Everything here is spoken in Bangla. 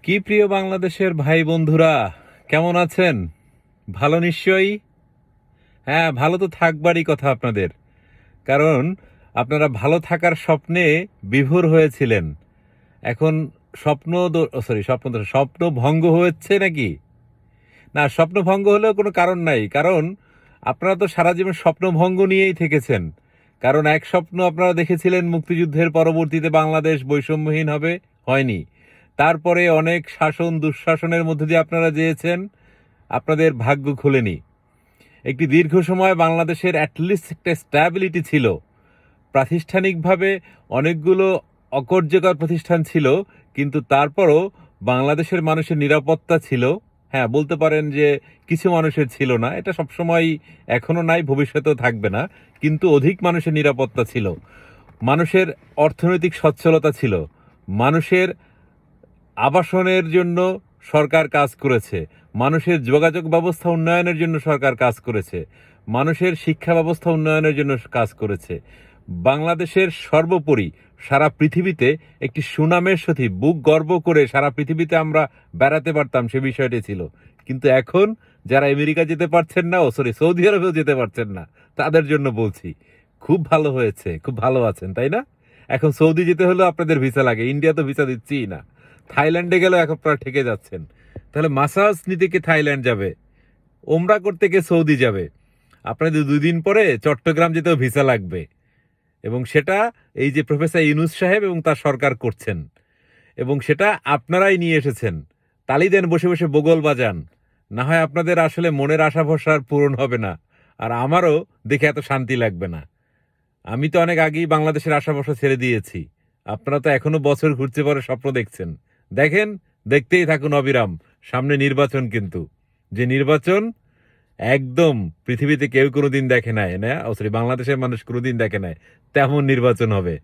কি প্রিয় বাংলাদেশের ভাই বন্ধুরা, কেমন আছেন? ভালো নিশ্চয়ই। হ্যাঁ, ভালো তো থাকবারই কথা আপনাদের। কারণ আপনারা ভালো থাকার স্বপ্নে বিভোর হয়েছিলেন। এখন স্বপ্ন ভঙ্গ হচ্ছে নাকি? না, স্বপ্ন ভঙ্গ হলেও কোনো কারণ নাই। কারণ আপনারা তো সারা জীবন স্বপ্ন ভঙ্গ নিয়েই থেকেছেন। কারণ এক স্বপ্ন আপনারা দেখেছিলেন মুক্তিযুদ্ধের পরবর্তীতে বাংলাদেশ বৈষম্যহীন হবে, হয়নি। তারপরে অনেক শাসন দুঃশাসনের মধ্যে দিয়ে আপনারা যেয়েছেন, আপনাদের ভাগ্য খুলেনি। একটি দীর্ঘ সময় বাংলাদেশের অ্যাটলিস্ট একটা স্ট্যাবিলিটি ছিল। প্রাতিষ্ঠানিকভাবে অনেকগুলো অকার্যকর প্রতিষ্ঠান ছিল, কিন্তু তারপরও বাংলাদেশের মানুষের নিরাপত্তা ছিল। হ্যাঁ, বলতে পারেন যে কিছু মানুষের ছিল না, এটা সবসময় এখনও নাই, ভবিষ্যতেও থাকবে না। কিন্তু অধিক মানুষের নিরাপত্তা ছিল, মানুষের অর্থনৈতিক সচ্ছলতা ছিল, মানুষের আবাসনের জন্য সরকার কাজ করেছে, মানুষের যোগাযোগ ব্যবস্থা উন্নয়নের জন্য সরকার কাজ করেছে, মানুষের শিক্ষা ব্যবস্থা উন্নয়নের জন্য কাজ করেছে। বাংলাদেশের সর্বোপরি সারা পৃথিবীতে একটি সুনামের সাথে বুক গর্ব করে সারা পৃথিবীতে আমরা বেড়াতে পারতাম, সে বিষয়টি ছিল। কিন্তু এখন যারা আমেরিকা যেতে পারছেন না, সৌদি আরবেও যেতে পারছেন না, তাদের জন্য বলছি খুব ভালো হয়েছে, খুব ভালো আছেন, তাই না? এখন সৌদি যেতে হলেও আপনাদের ভিসা লাগে, ইন্ডিয়া তো ভিসা দিচ্ছিই না। থাইল্যান্ডে গেলেও এখন আপনারা ঠেকে যাচ্ছেন। তাহলে মাসাজ নিতে কে থাইল্যান্ড যাবে, ওমরা করতে কে সৌদি যাবে? আপনাদের 2 দিন পরে চট্টগ্রাম যেতেও ভিসা লাগবে, এবং সেটা এই যে প্রফেসর ইউনূস সাহেব এবং তার সরকার করছেন, এবং সেটা আপনারাই নিয়ে এসেছেন। তালি দেন, বসে বসে বগল বাজান। না হয় আপনাদের আসলে মনের আশা ভরসা আর পূরণ হবে না, আর আমারও দেখে এত শান্তি লাগবে না। আমি তো অনেক আগেই বাংলাদেশের আশা ভরসা ছেড়ে দিয়েছি। আপনারা তো এখনো বছর ঘুরতে পারে স্বপ্ন দেখছেন। দেখেন, দেখতেই থাকুন অবিরাম। সামনে নির্বাচন, কিন্তু যে নির্বাচন একদম পৃথিবীতে কেউ কোনোদিন দেখে নাই, না বাংলাদেশের মানুষ কোনোদিন দেখে নাই, তেমন নির্বাচন হবে।